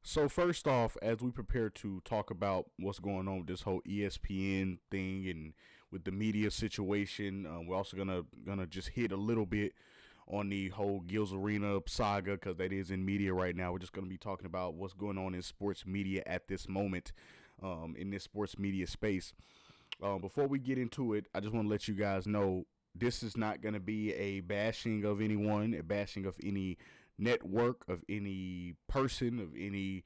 So first off, as we prepare to talk about what's going on with this whole ESPN thing and with the media situation, we're also gonna just hit a little bit on the whole Gills Arena saga because that is in media right now. We're just gonna be talking about what's going on in sports media at this moment, in this sports media space. Before we get into it, I just want to let you guys know this is not going to be a bashing of anyone, a bashing of any network, of any person, of any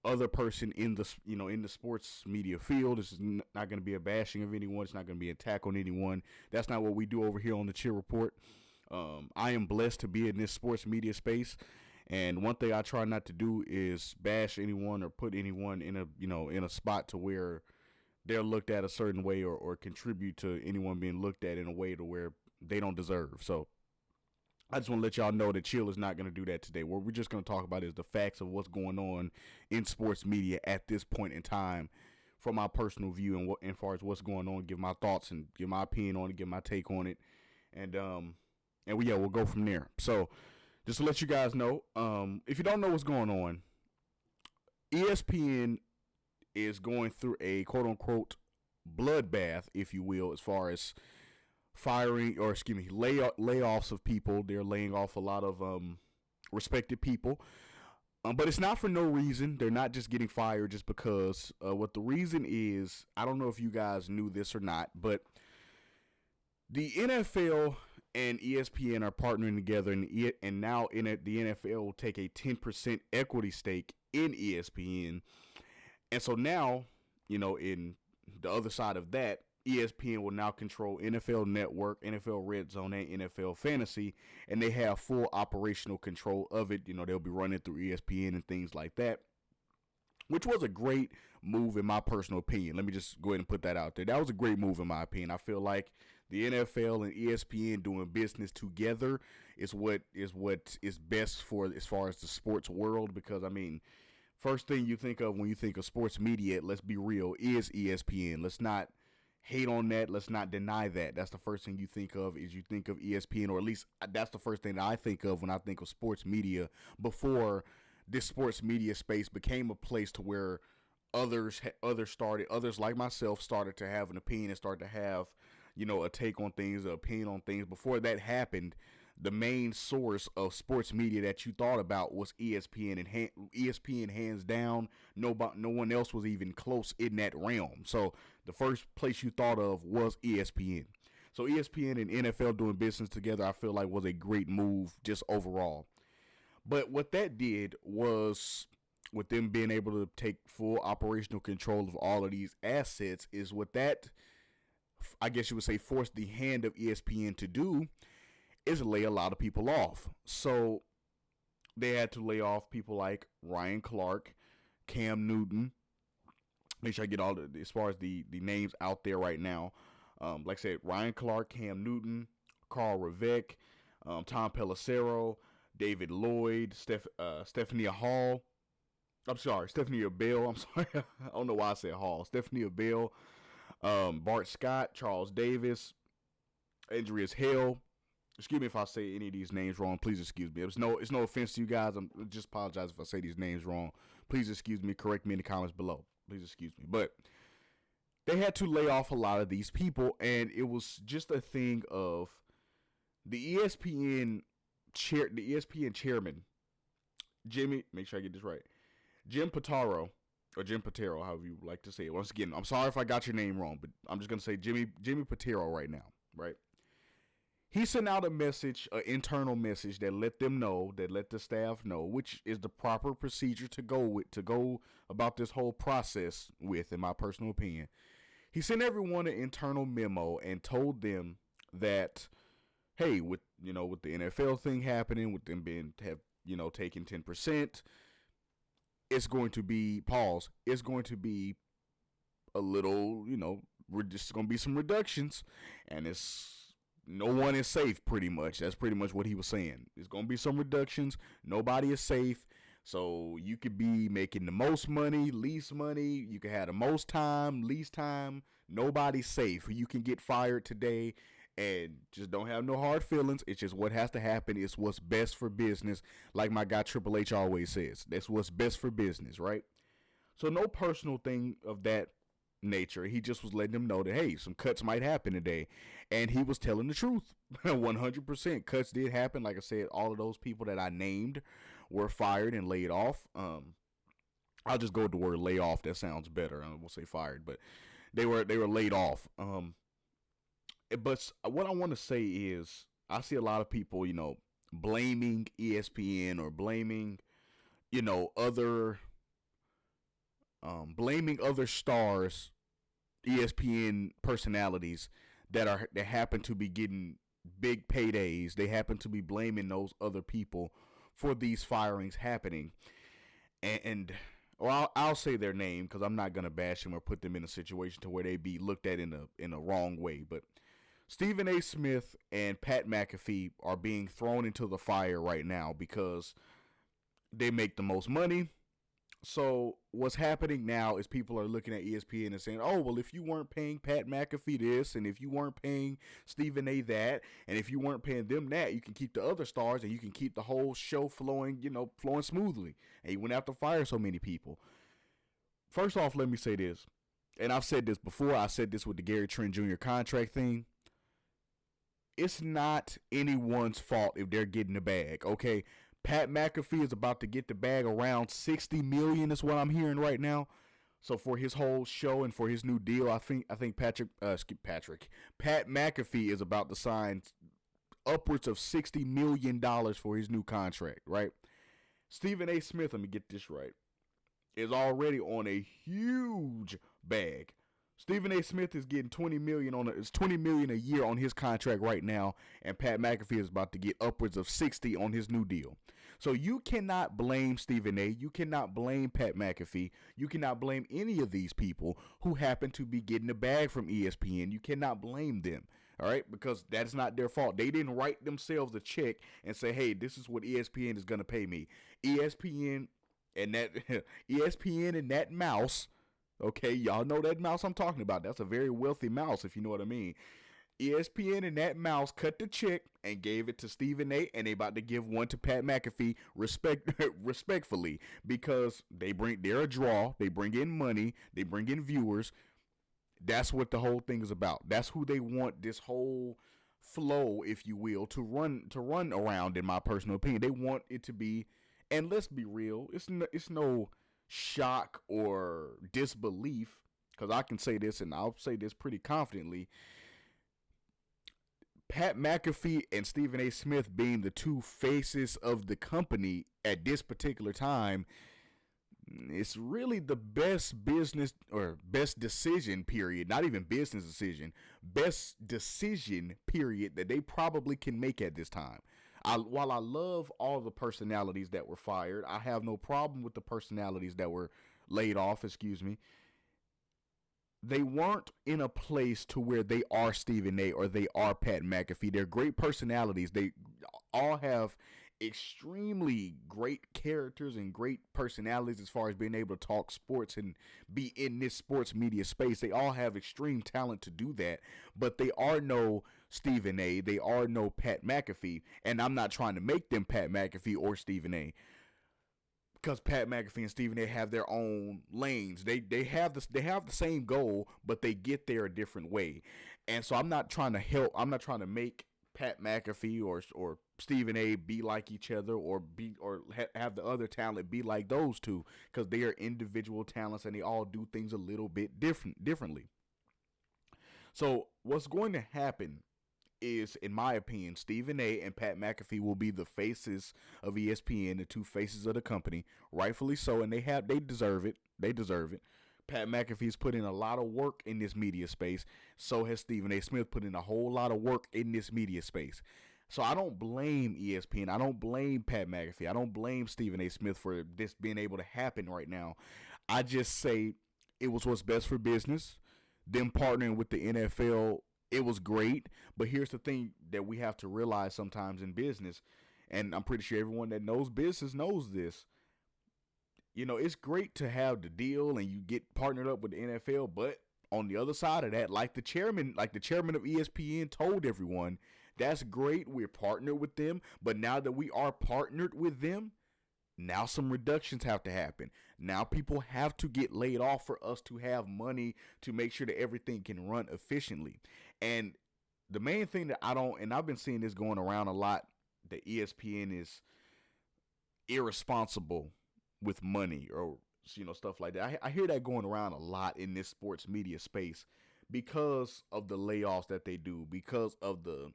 other person in the in the sports media field. This is not going to be a bashing of anyone. It's not going to be an attack on anyone. That's not what we do over here on the Cheer Report. I am blessed to be in this sports media space, and one thing I try not to do is bash anyone or put anyone in a spot to where they're looked at a certain way or contribute to anyone being looked at in a way to where they don't deserve. So I just want to let y'all know that Chill is not going to do that today. What we're just going to talk about is the facts of what's going on in sports media at this point in time from my personal view and as far as what's going on, give my thoughts and give my opinion on it, give my take on it. We'll go from there. So just to let you guys know, if you don't know what's going on, ESPN is going through a quote unquote bloodbath, if you will, as far as layoffs of people. They're laying off a lot of respected people, but it's not for no reason. They're not just getting fired just because. What the reason is, I don't know if you guys knew this or not, but the NFL and ESPN are partnering together, and now the NFL will take a 10% equity stake in ESPN. And so now, in the other side of that, ESPN will now control NFL Network, NFL Red Zone, and NFL Fantasy, and they have full operational control of it. They'll be running through ESPN and things like that, which was a great move in my personal opinion. Let me just go ahead and put that out there. That was a great move in my opinion. I feel like the NFL and ESPN doing business together is what is best for as far as the sports world, because first thing you think of when you think of sports media, let's be real, is ESPN. Let's not hate on that. Let's not deny that. That's the first thing you think of, is you think of ESPN, or at least that's the first thing that I think of when I think of sports media, before this sports media space became a place to where others like myself started to have an opinion and started to have, a take on things, an opinion on things. Before that happened, the main source of sports media that you thought about was ESPN, and ESPN hands down. No one else was even close in that realm. So the first place you thought of was ESPN. So ESPN and NFL doing business together, I feel like was a great move just overall. But what that did was, with them being able to take full operational control of all of these assets, is what that, I guess you would say, forced the hand of ESPN to do, is lay a lot of people off. So they had to lay off people like Ryan Clark, Cam Newton. Make sure I get as far as the names out there right now. Like I said, Ryan Clark, Cam Newton, Carl Revek, Tom Pelissero, David Lloyd, Stephanie Bell. I'm sorry. I don't know why I said Hall. Stephanie Bell, Bart Scott, Charles Davis, Andreas Hale. Excuse me if I say any of these names wrong. Please excuse me. It's no offense to you guys. I'm just apologize if I say these names wrong. Please excuse me. Correct me in the comments below. Please excuse me. But they had to lay off a lot of these people, and it was just a thing of the ESPN chairman, Jimmy. Make sure I get this right. Jim Pataro, or Jim Patero, however you like to say it. Once again, I'm sorry if I got your name wrong, but I'm just gonna say Jimmy Patero right now. Right. He sent out a message, an internal message that let the staff know, which is the proper procedure to go about this whole process with, in my personal opinion. He sent everyone an internal memo and told them that, hey, with the NFL thing happening, with them taking 10%, it's going to be It's going to be a little, we're just going to be some reductions, and no one is safe, pretty much. That's pretty much what he was saying. There's going to be some reductions. Nobody is safe. So you could be making the most money, least money. You could have the most time, least time. Nobody's safe. You can get fired today and just don't have no hard feelings. It's just what has to happen. It's what's best for business. Like my guy Triple H always says, that's what's best for business, right? So no personal thing of that nature. He just was letting them know that, hey, some cuts might happen today. And he was telling the truth. 100% cuts did happen. Like I said, all of those people that I named were fired and laid off. I'll just go with the word lay off. That sounds better. I won't say fired, but they were laid off. But what I want to say is, I see a lot of people, blaming ESPN or blaming, other, blaming other stars, ESPN personalities that happen to be getting big paydays. They happen to be blaming those other people for these firings happening, and well, I'll say their name because I'm not gonna bash them or put them in a situation to where they be looked at in a wrong way, but Stephen A. Smith and Pat McAfee are being thrown into the fire right now because they make the most money. So what's happening now is people are looking at ESPN and saying, oh, well, if you weren't paying Pat McAfee this, and if you weren't paying Stephen A. that, and if you weren't paying them that, you can keep the other stars and you can keep the whole show flowing smoothly. And you wouldn't have to fire so many people. First off, let me say this, and I've said this before. I said this with the Gary Trent Jr. contract thing. It's not anyone's fault if they're getting the bag, okay? Pat McAfee is about to get the bag around $60 million is what I'm hearing right now. So for his whole show and for his new deal, I think Pat McAfee is about to sign upwards of $60 million for his new contract, right? Stephen A. Smith, let me get this right, is already on a huge bag. Stephen A. Smith is getting $20 million a year on his contract right now, and Pat McAfee is about to get upwards of $60 on his new deal. So you cannot blame Stephen A. You cannot blame Pat McAfee. You cannot blame any of these people who happen to be getting a bag from ESPN. You cannot blame them, all right? Because that's not their fault. They didn't write themselves a check and say, hey, this is what ESPN is going to pay me. ESPN and that mouse. Okay, y'all know that mouse I'm talking about. That's a very wealthy mouse, if you know what I mean. ESPN and that mouse cut the check and gave it to Stephen A. And they about to give one to Pat McAfee respectfully, because they're a draw. They bring in money. They bring in viewers. That's what the whole thing is about. That's who they want this whole flow, if you will, to run around. In my personal opinion, they want it to be. And let's be real, it's no shock or disbelief, because I can say this, and I'll say this pretty confidently. Pat McAfee and Stephen A. Smith being the two faces of the company at this particular time, it's really the best business or best decision period, not even business decision, best decision period that they probably can make at this time. While I love all the personalities that were fired, I have no problem with the personalities that were laid off, they weren't in a place to where they are Stephen A. or they are Pat McAfee. They're great personalities. They all have extremely great characters and great personalities as far as being able to talk sports and be in this sports media space. They all have extreme talent to do that, but they are no Stephen A. They are no Pat McAfee, and I'm not trying to make them Pat McAfee or Stephen A. because Pat McAfee and Stephen A. have their own lanes. They have the same goal, but they get there a different way. And so I'm not trying to make Pat McAfee or Stephen A. be like each other or have the other talent be like those two, because they are individual talents and they all do things a little bit differently. So what's going to happen is, in my opinion, Stephen A. and Pat McAfee will be the faces of ESPN, the two faces of the company, rightfully so, and they deserve it. They deserve it. Pat McAfee's put in a lot of work in this media space. So has Stephen A. Smith put in a whole lot of work in this media space. So I don't blame ESPN. I don't blame Pat McAfee. I don't blame Stephen A. Smith for this being able to happen right now. I just say it was what's best for business. Them partnering with the NFL, it was great. But here's the thing that we have to realize sometimes in business, and I'm pretty sure everyone that knows business knows this. You know, it's great to have the deal and you get partnered up with the NFL, but on the other side of that, like the chairman of ESPN told everyone, that's great. We're partnered with them, but now that we are partnered with them, now some reductions have to happen. Now people have to get laid off for us to have money to make sure that everything can run efficiently. And the main thing that I don't, and I've been seeing this going around a lot, that ESPN is irresponsible with money, or stuff like that. I hear that going around a lot in this sports media space because of the layoffs that they do, because of the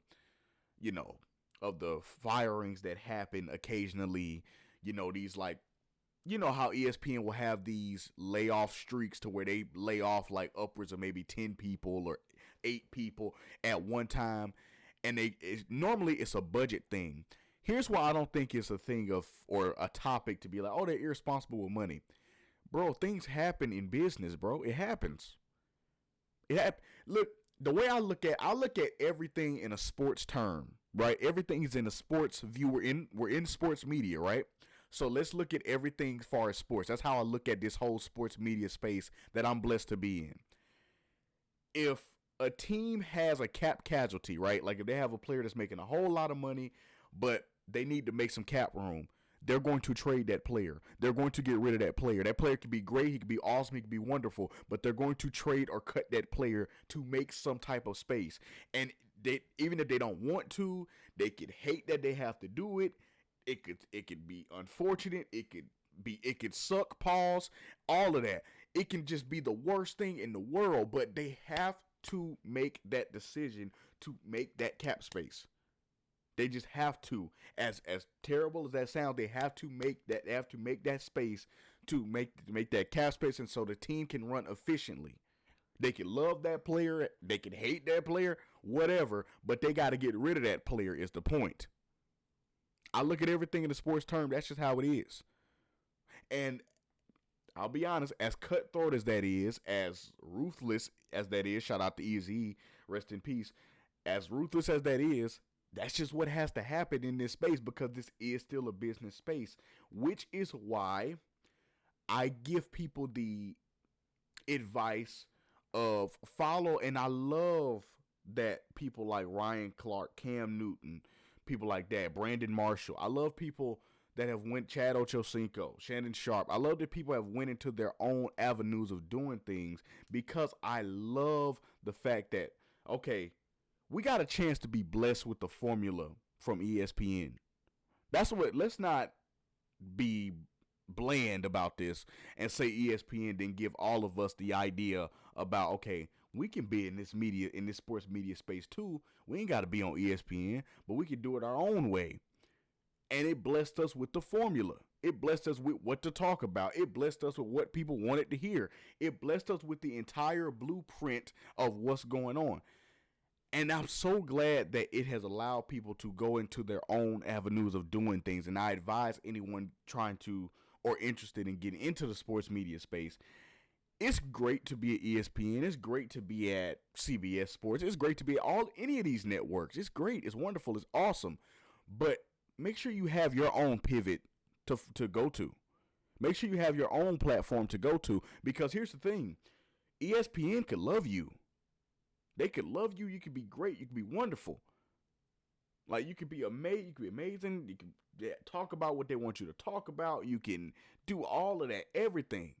you know of the firings that happen occasionally. These, like, how ESPN will have these layoff streaks to where they lay off like upwards of maybe 10 people or 8 people at one time, and normally it's a budget thing. Here's why I don't think it's a thing of, or a topic to be like, oh, they're irresponsible with money. Bro, things happen in business, bro. It happens. Look, the way I look at everything in a sports term, right? Everything is in a sports view. We're in sports media, right? So let's look at everything as far as sports. That's how I look at this whole sports media space that I'm blessed to be in. If a team has a cap casualty, right? Like if they have a player that's making a whole lot of money, but they need to make some cap room, they're going to trade that player. They're going to get rid of that player. That player could be great. He could be awesome. He could be wonderful. But they're going to trade or cut that player to make some type of space. And even if they don't want to, they could hate that they have to do it. It could be unfortunate. It could suck, pause, all of that. It can just be the worst thing in the world. But they have to make that decision to make that cap space. They just have to. As terrible as that sounds, they have to make that. They have to make that space to make that cap space, and so the team can run efficiently. They can love that player, they can hate that player, whatever, but they got to get rid of that player. Is the point. I look at everything in the sports term. That's just how it is. And I'll be honest, as cutthroat as that is, as ruthless as that is, shout out to Eazy, rest in peace. As ruthless as that is, that's just what has to happen in this space, because this is still a business space, which is why I give people the advice of follow. And I love that people like Ryan Clark, Cam Newton, people like that, Brandon Marshall. I love people that have went, Chad Ochocinco, Shannon Sharp. I love that people have went into their own avenues of doing things, because I love the fact that, okay, we got a chance to be blessed with the formula from ESPN. Let's not be bland about this and say ESPN didn't give all of us the idea about, okay, we can be in this sports media space too. We ain't got to be on ESPN, but we can do it our own way. And it blessed us with the formula. It blessed us with what to talk about. It blessed us with what people wanted to hear. It blessed us with the entire blueprint of what's going on. And I'm so glad that it has allowed people to go into their own avenues of doing things. And I advise anyone trying to or interested in getting into the sports media space, it's great to be at ESPN. It's great to be at CBS Sports. It's great to be at any of these networks. It's great. It's wonderful. It's awesome. But make sure you have your own pivot to go to. Make sure you have your own platform to go to. Because here's the thing. ESPN could love you. They could love you. You could be great. You could be wonderful. Like, you could be amazing. You could be amazing. You can talk about what they want you to talk about. You can do all of that, everything.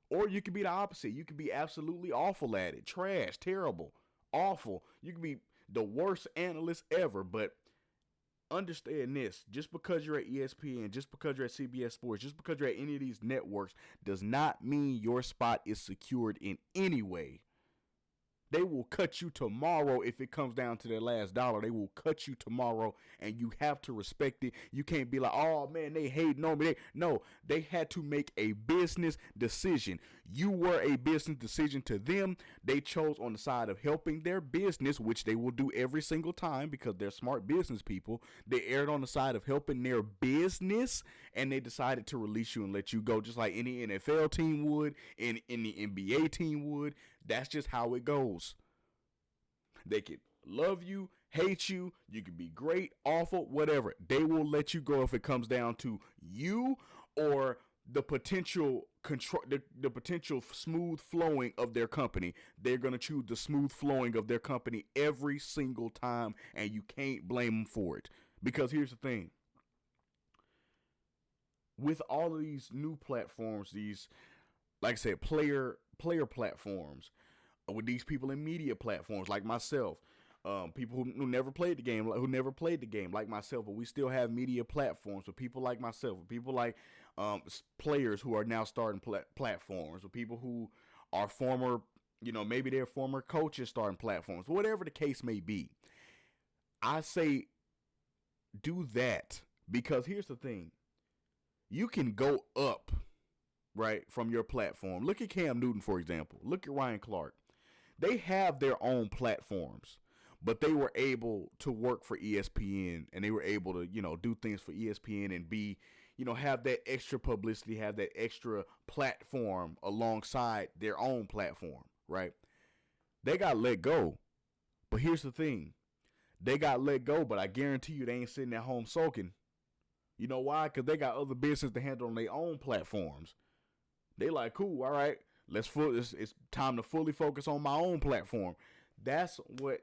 Or you could be the opposite. You could be absolutely awful at it. Trash, terrible, awful. You could be the worst analyst ever. But understand this. Just because you're at ESPN, just because you're at CBS Sports, just because you're at any of these networks does not mean your spot is secured in any way. They will cut you tomorrow if it comes down to their last dollar. They will cut you tomorrow, and you have to respect it. You can't be like, oh, man, they hating on me. No, they had to make a business decision. You were a business decision to them. They chose on the side of helping their business, which they will do every single time because they're smart business people. They erred on the side of helping their business, and they decided to release you and let you go, just like any NFL team would, and any NBA team would. That's just how it goes. They could love you, hate you. You could be great, awful, whatever. They will let you go if it comes down to you or the potential control the potential smooth flowing of their company. They're going to choose the smooth flowing of their company every single time, and you can't blame them for it. Because here's the thing. With all of these new platforms, these, like I said, player platforms, with these people in media platforms like myself, people who never played the game, like myself, but we still have media platforms with people like myself, with people like players who are now starting platforms, with people who are former, maybe they're former coaches starting platforms, whatever the case may be. I say do that, because here's the thing. You can go up, right, from your platform. Look at Cam Newton, for example. Look at Ryan Clark. They have their own platforms, but they were able to work for ESPN, and they were able to, do things for ESPN and be, have that extra publicity, have that extra platform alongside their own platform, right? They got let go. But here's the thing. They got let go, but I guarantee you they ain't sitting at home sulking. You know why? Because they got other business to handle on their own platforms. They like, cool, all right, it's time to fully focus on my own platform. That's what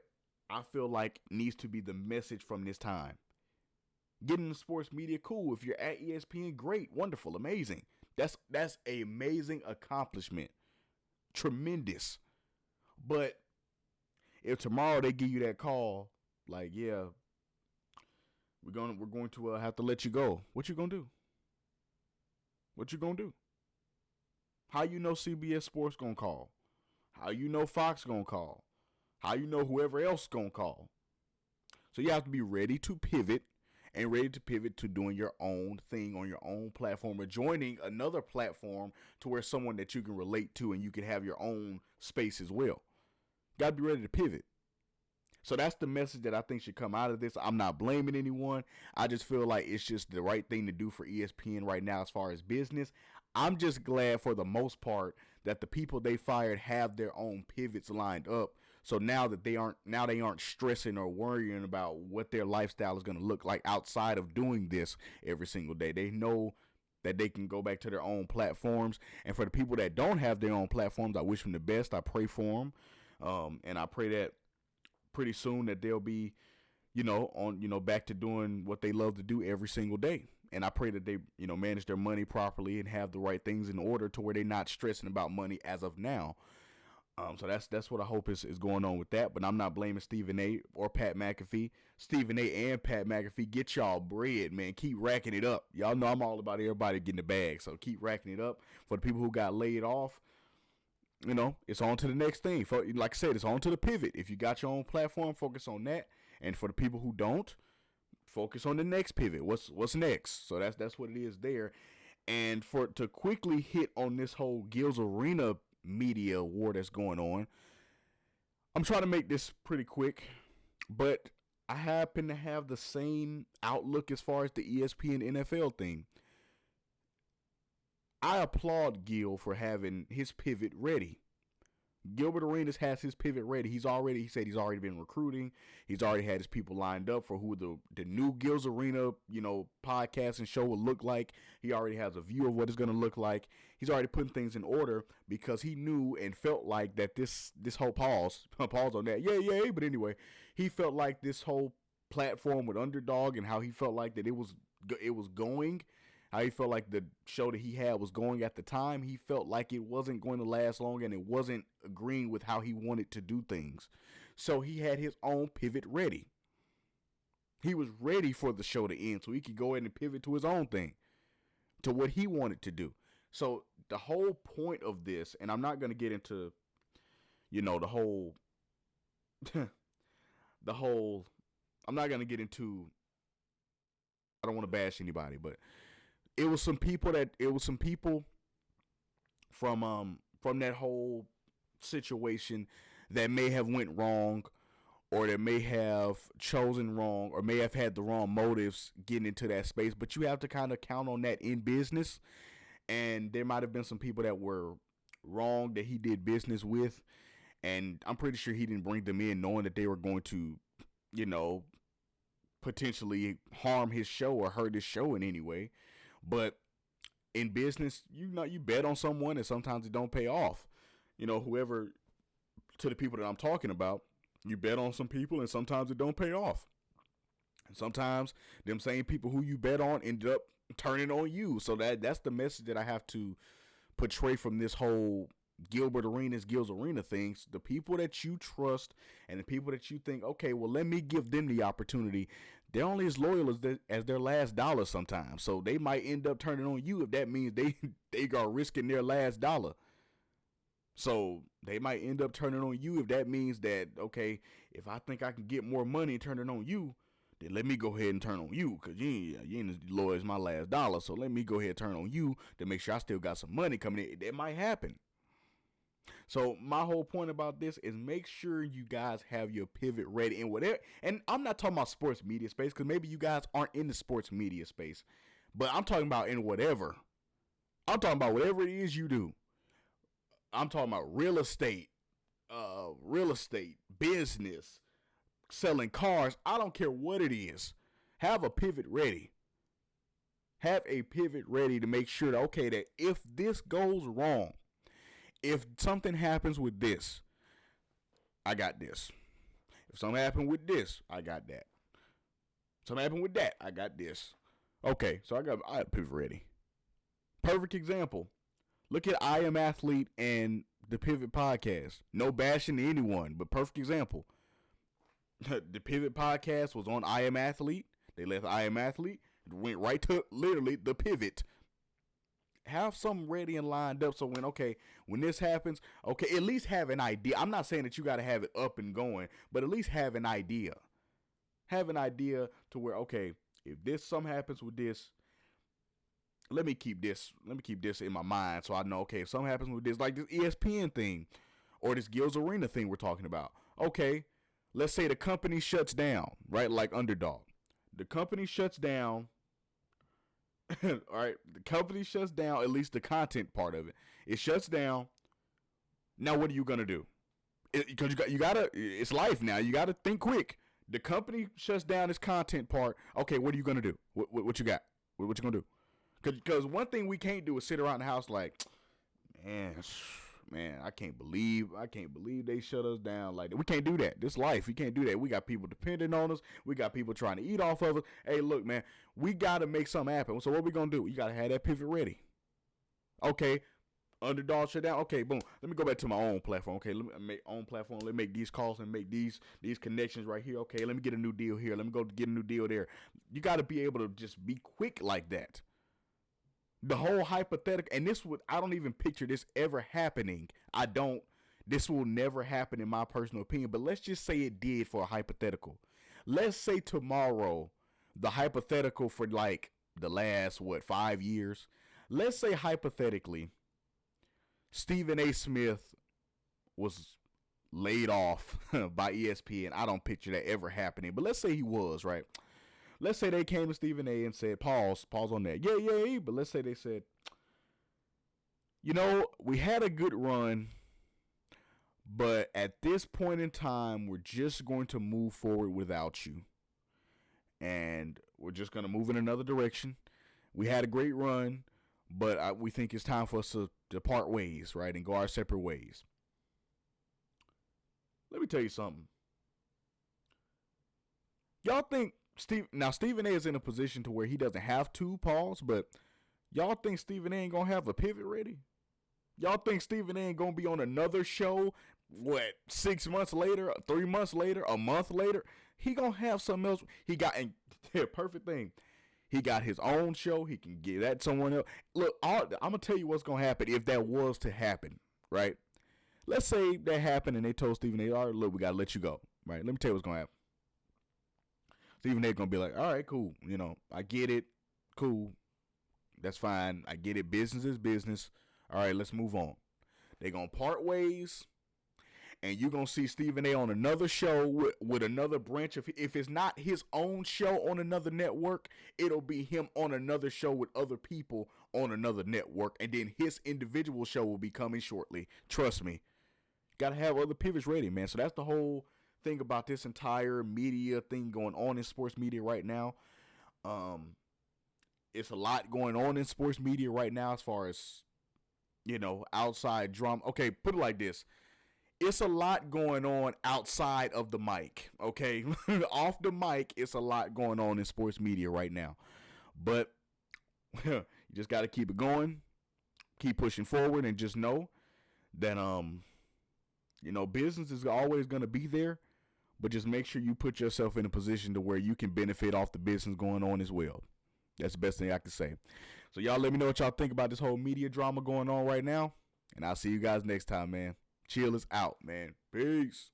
I feel like needs to be the message from this time. Getting the sports media, cool. If you're at ESPN, great, wonderful, amazing. That's an amazing accomplishment. Tremendous. But if tomorrow they give you that call, like, yeah, we're going to have to let you go. What you gonna do? What you gonna do? How you know CBS Sports gonna call? How you know Fox gonna call? How you know whoever else gonna call? So you have to be ready to pivot, and ready to pivot to doing your own thing on your own platform, or joining another platform to where someone that you can relate to and you can have your own space as well. Got to be ready to pivot. So that's the message that I think should come out of this. I'm not blaming anyone. I just feel like it's just the right thing to do for ESPN right now as far as business. I'm just glad for the most part that the people they fired have their own pivots lined up. So now that they aren't stressing or worrying about what their lifestyle is going to look like outside of doing this every single day. They know that they can go back to their own platforms. And for the people that don't have their own platforms, I wish them the best. I pray for them. And I pray that pretty soon that they'll be, back to doing what they love to do every single day. And I pray that they, manage their money properly and have the right things in order to where they're not stressing about money as of now. So that's what I hope is going on with that. But I'm not blaming Stephen A. or Pat McAfee. Stephen A. and Pat McAfee, get y'all bread, man. Keep racking it up. Y'all know I'm all about everybody getting the bag. So keep racking it up. For the people who got laid off, it's on to the next thing. Like I said, it's on to the pivot. If you got your own platform, focus on that. And for the people who don't, focus on the next pivot. What's next? So that's what it is there. And to quickly hit on this whole Gil's Arena media war that's going on, I'm trying to make this pretty quick, but I happen to have the same outlook as far as the ESPN NFL thing. I applaud Gil for having his pivot ready. Gilbert Arenas has his pivot ready. He said he's already been recruiting. He's already had his people lined up for who the new Gil's Arena, podcast and show will look like. He already has a view of what it's going to look like. He's already putting things in order because he knew and felt like that this whole pause on that. Yeah. But anyway, he felt like this whole platform with Underdog and how he felt like that it was going. How he felt like the show that he had was going at the time. He felt like it wasn't going to last long and it wasn't agreeing with how he wanted to do things. So he had his own pivot ready. He was ready for the show to end so he could go ahead and pivot to his own thing, to what he wanted to do. So the whole point of this, and I'm not going to get into, the whole, I'm not going to get into, I don't want to bash anybody, but it was some people from that whole situation that may have went wrong, or that may have chosen wrong, or may have had the wrong motives getting into that space. But you have to kind of count on that in business. And there might have been some people that were wrong that he did business with, and I'm pretty sure he didn't bring them in knowing that they were going to, potentially harm his show or hurt his show in any way. But in business, you bet on someone and sometimes it don't pay off. Whoever, to the people that I'm talking about, you bet on some people and sometimes it don't pay off. And sometimes them same people who you bet on end up turning on you. So that's the message that I have to portray from this whole Gilbert Arenas, Gil's Arena things. The people that you trust and the people that you think, okay, well, let me give them the opportunity. They're only as loyal as their last dollar sometimes. So they might end up turning on you if that means they are risking their last dollar. So they might end up turning on you if that means that, okay, if I think I can get more money turning on you, then let me go ahead and turn on you, because you ain't as loyal as my last dollar. So let me go ahead and turn on you to make sure I still got some money coming in. That might happen. So my whole point about this is make sure you guys have your pivot ready in whatever. And I'm not talking about sports media space, because maybe you guys aren't in the sports media space. But I'm talking about in whatever. I'm talking about whatever it is you do. I'm talking about real estate, business, selling cars. I don't care what it is. Have a pivot ready. Have a pivot ready to make sure that, okay, that if this goes wrong, if something happens with this, I got this. If something happened with this, I got that. If something happened with that, I got this. Okay, so I got pivot ready. Perfect example. Look at I Am Athlete and the Pivot Podcast. No bashing to anyone, but perfect example. The Pivot Podcast was on I Am Athlete. They left I Am Athlete, went right to literally the Pivot. Have something ready and lined up so when this happens, okay, at least have an idea. I'm not saying that you got to have it up and going, but at least have an idea. Have an idea to where, okay, if something happens with this, let me keep this in my mind so I know, okay, if something happens with this, like this ESPN thing or this Gil's Arena thing we're talking about. Okay, let's say the company shuts down, right? Like Underdog. The company shuts down. All right, the company shuts down, at least the content part of it. It shuts down. Now what are you gonna do? Because you gotta. It's life now. You gotta think quick. The company shuts down its content part. Okay, what are you gonna do? What you got? What you gonna do? Because one thing we can't do is sit around the house like, man, I can't believe they shut us down like that. We can't do that. This life, we can't do that. We got people depending on us. We got people trying to eat off of us. Hey, look, man, we got to make something happen. So what we going to do? You got to have that pivot ready. Okay, Underdog shut down. Okay, boom. Let me go back to my own platform. Okay, let me make own platform. Let me make these calls and make these connections right here. Okay, let me get a new deal here. Let me go get a new deal there. You got to be able to just be quick like that. The whole hypothetical, and I don't even picture this ever happening. This will never happen in my personal opinion, but let's just say it did for a hypothetical. Let's say tomorrow, the hypothetical for like the last, 5 years. Let's say hypothetically, Stephen A. Smith was laid off by ESPN. I don't picture that ever happening, but let's say he was, right? Let's say they came to Stephen A. and said, pause on that. Yeah. But let's say they said, we had a good run, but at this point in time, we're just going to move forward without you. And we're just going to move in another direction. We had a great run, but we think it's time for us to part ways, right, and go our separate ways. Let me tell you something. Y'all think Stephen A is in a position to where he doesn't have to pause, but y'all think Stephen A ain't gonna have a pivot ready? Y'all think Stephen A ain't gonna be on another show, 6 months later, 3 months later, a month later? He gonna have something else. He got, and perfect thing, he got his own show. He can give that to someone else. Look, I'm gonna tell you what's gonna happen if that was to happen, right? Let's say that happened and they told Stephen A, all right, look, we gotta let you go, right? Let me tell you what's gonna happen. Stephen A. gonna be like, all right, cool. I get it. Cool. That's fine. I get it. Business is business. All right, let's move on. They gonna part ways, and you're gonna see Stephen A. on another show with another branch of. If it's not his own show on another network, it'll be him on another show with other people on another network, and then his individual show will be coming shortly. Trust me. Gotta have other pivots ready, man. So that's the whole thing about this entire media thing going on in sports media right now. It's a lot going on in sports media right now as far as, outside drama. Okay, put it like this. It's a lot going on outside of the mic, okay? Off the mic, it's a lot going on in sports media right now. But you just got to keep it going, keep pushing forward, and just know that, business is always going to be there, but just make sure you put yourself in a position to where you can benefit off the business going on as well. That's the best thing I can say. So y'all let me know what y'all think about this whole media drama going on right now, and I'll see you guys next time, man. Chill is out, man. Peace.